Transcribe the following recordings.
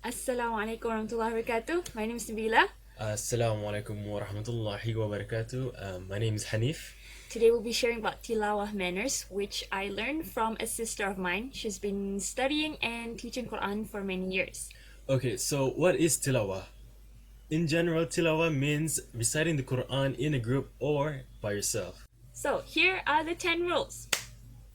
Assalamualaikum warahmatullahi wabarakatuh. My name is Nabila. Assalamu alaikum wa rahmatullahi wa barakatuh. My name is Hanif. Today we'll be sharing about Tilawah manners, which I learned from a sister of mine. She's been studying and teaching Quran for many years. Okay, so what is Tilawah? In general, Tilawah means reciting the Quran in a group or by yourself. So here are the 10 rules.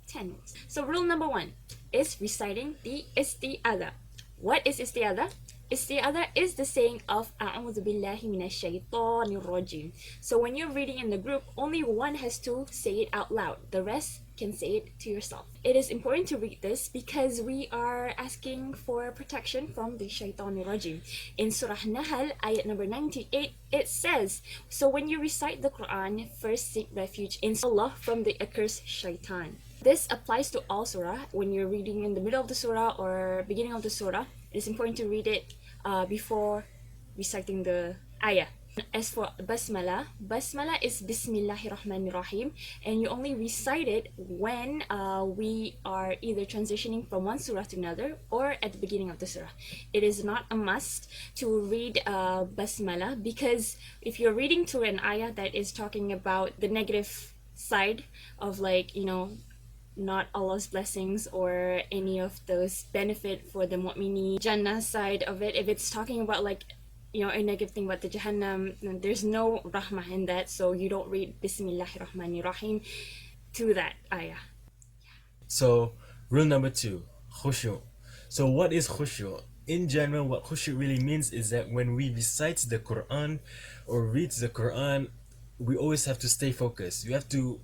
10 rules. So rule number 1 is reciting the isti'adha. What is isti'adha? Isti'adha is the saying of A'udhu billahi minash shaitanir rajim. So when you're reading in the group, only one has to say it out loud. The rest can say it to yourself. It is important to read this because we are asking for protection from the shaitanir rajim. In Surah Nahl, ayat number 98, it says, so when you recite the Quran, first seek refuge in Allah from the accursed shaitan. This applies to all surah. When you're reading in the middle of the surah or beginning of the surah, it is important to read it before reciting the ayah. As for basmala, basmala is Bismillahirrahmanirrahim, and you only recite it when we are either transitioning from one surah to another or at the beginning of the surah. It is not a must to read basmala, because if you're reading through an ayah that is talking about the negative side of, like, not Allah's blessings or any of those benefit for the mu'mini Jannah side of it, if it's talking about, like, a negative thing about the Jahannam, there's no rahmah in that, so you don't read Bismillahirrahmanirrahim to that ayah. So, rule number 2, khushu'. So, what is khushu'? In general, what khushu' really means is that when we recite the Quran or read the Quran, we always have to stay focused. You have to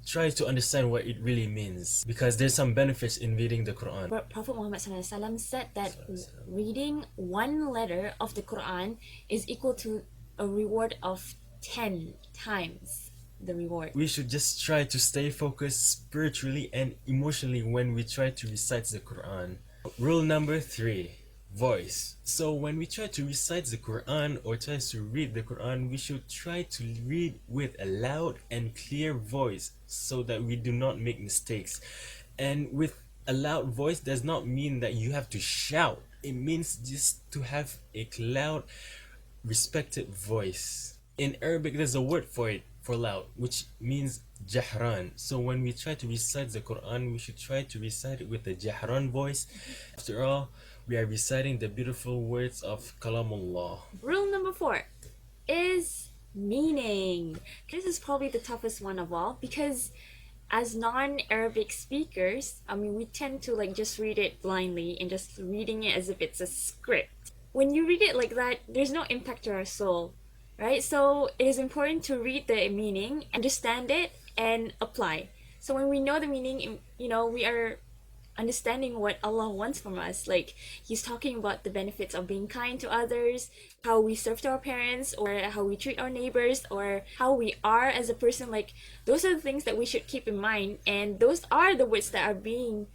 try to understand what it really means, because there's some benefits in reading the Quran. But Prophet Muhammad SAW said that reading one letter of the Quran is equal to a reward of 10 times the reward. We should just try to stay focused spiritually and emotionally when we try to recite the Quran. Rule number 3, voice. So when we try to recite the Quran or try to read the Quran, we should try to read with a loud and clear voice so that we do not make mistakes. And with a loud voice does not mean that you have to shout. It means just to have a loud, respected voice. In Arabic, there's a word for it, for loud, which means jahran. So when we try to recite the Quran, we should try to recite it with a jahran voice. After all, we are reciting the beautiful words of Kalamullah. Rule number 4 is meaning. This is probably the toughest one of all, because as non-Arabic speakers, we tend to just read it blindly and just reading it as if it's a script. When you read it like that, there's no impact to our soul, right? So it is important to read the meaning, understand it, and apply. So when we know the meaning, we are understanding what Allah wants from us. Like, he's talking about the benefits of being kind to others, how we serve to our parents, or how we treat our neighbors, or how we are as a person. Like, those are the things that we should keep in mind, and those are the words that are being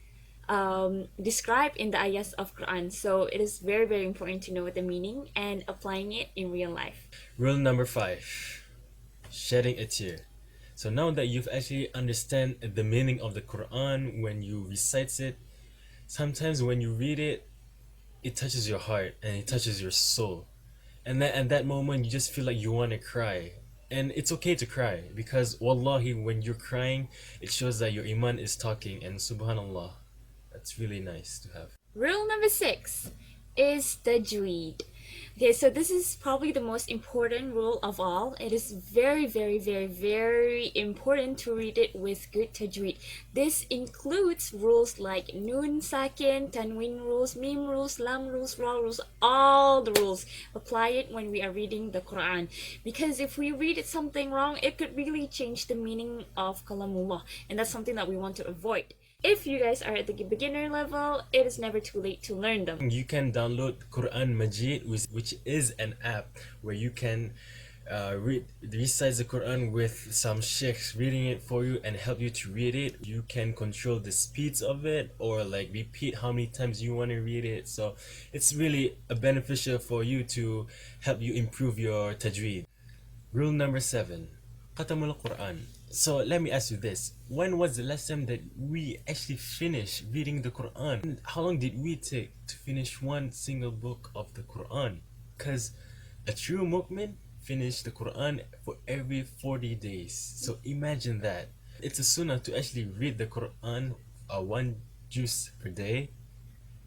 described in the ayahs of Quran. So it is very, very important to know the meaning and applying it in real life. Rule number 5, shedding a tear. So now that you've actually understand the meaning of the Quran when you recite it, sometimes when you read it, it touches your heart and it touches your soul. And then at that moment, you just feel like you want to cry. And it's okay to cry, because wallahi, when you're crying, it shows that your iman is talking, and subhanallah, that's really nice to have. Rule number 6 is tajweed. Okay, so this is probably the most important rule of all. It is very, very, very, very important to read it with good tajweed. This includes rules like nun sakin, tanween rules, mim rules, lam rules, ra rules, all the rules. Apply it when we are reading the Quran. Because if we read it something wrong, it could really change the meaning of Kalamullah. And that's something that we want to avoid. If you guys are at the beginner level, it is never too late to learn them. You can download Quran Majid, which is an app where you can recite the Quran with some sheikhs reading it for you and help you to read it. You can control the speeds of it, or repeat how many times you want to read it. So it's really beneficial for you to help you improve your tajweed. Rule number 7, Khatamul Quran. So let me ask you this. When was the last time that we actually finished reading the Quran? How long did we take to finish one single book of the Quran? Because a true mu'min finished the Quran for every 40 days. So imagine that. It's a sunnah to actually read the Quran one juz per day.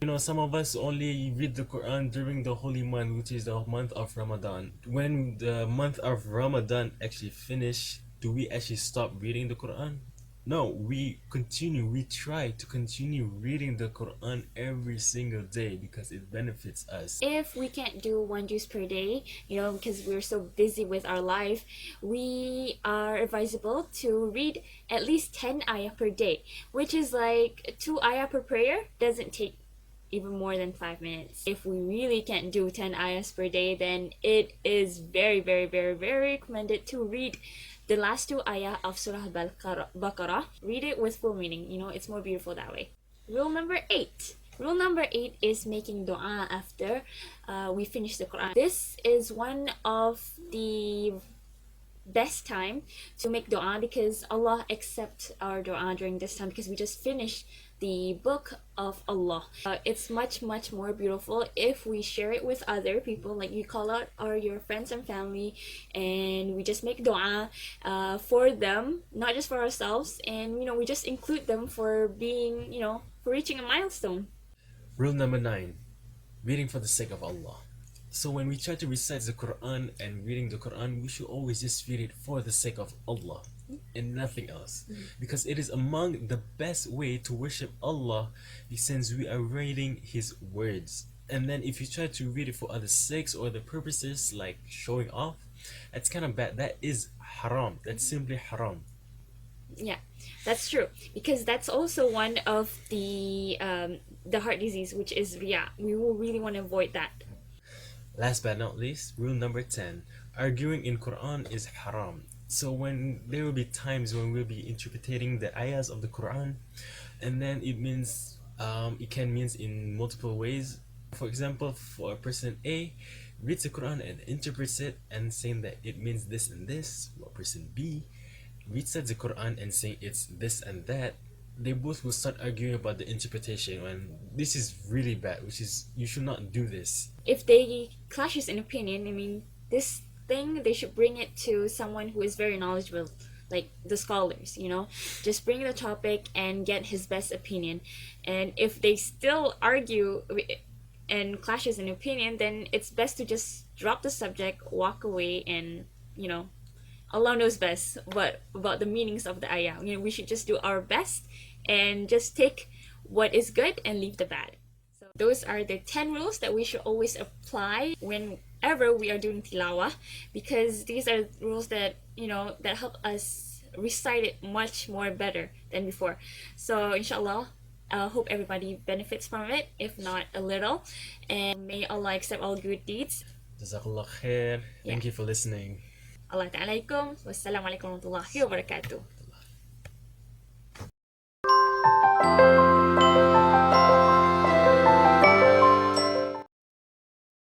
You know, some of us only read the Quran during the holy month, which is the month of Ramadan. When the month of Ramadan actually finish, do we actually stop reading the Quran? No, we continue, we try to continue reading the Quran every single day because it benefits us. If we can't do one juice per day, because we're so busy with our life, we are advisable to read at least 10 ayah per day, which is like 2 ayah per prayer. Doesn't take even more than 5 minutes. If we really can't do 10 ayahs per day, then it is very, very, very, very recommended to read the last 2 ayah of Surah Al-Baqarah. Read it with full meaning. It's more beautiful that way. Rule number 8. Rule number 8 is making dua after we finish the Quran. This is one of the best time to make dua because Allah accepts our dua during this time because we just finished the book of Allah. It's much more beautiful if we share it with other people, like you call out your friends and family, and we just make dua for them, not just for ourselves, and we just include them for being, for reaching a milestone. Rule number 9, reading for the sake of Allah. So when we try to recite the Quran and reading the Quran, we should always just read it for the sake of Allah and nothing else. Because it is among the best way to worship Allah since we are reading His words. And then if you try to read it for other sakes or other purposes like showing off, that's kind of bad. That is haram. That's simply haram. Yeah, that's true, because that's also one of the heart disease, which is riya. We will really want to avoid that. Last but not least, rule number 10, arguing in Quran is haram. So when there will be times when we'll be interpreting the ayahs of the Quran, and then it can mean in multiple ways. For example, for a person A reads the Quran and interprets it and saying that it means this and this, while person B reads the Quran and saying it's this and that, they both will start arguing about the interpretation, and this is really bad, which is you should not do this. If they clashes in opinion, this thing, they should bring it to someone who is very knowledgeable, like the scholars, just bring the topic and get his best opinion. And if they still argue and clashes in opinion, then it's best to just drop the subject, walk away, and Allah knows best about the meanings of the ayah. We should just do our best and just take what is good and leave the bad. So those are the 10 rules that we should always apply whenever we are doing tilawah, because these are rules that that help us recite it much more better than before. So inshallah, I hope everybody benefits from it, if not a little, and may Allah accept all good deeds. Jazakallah khair. Thank you for listening. Allah ta'alaikum. Wassalamualaikum warahmatullahi wabarakatuh.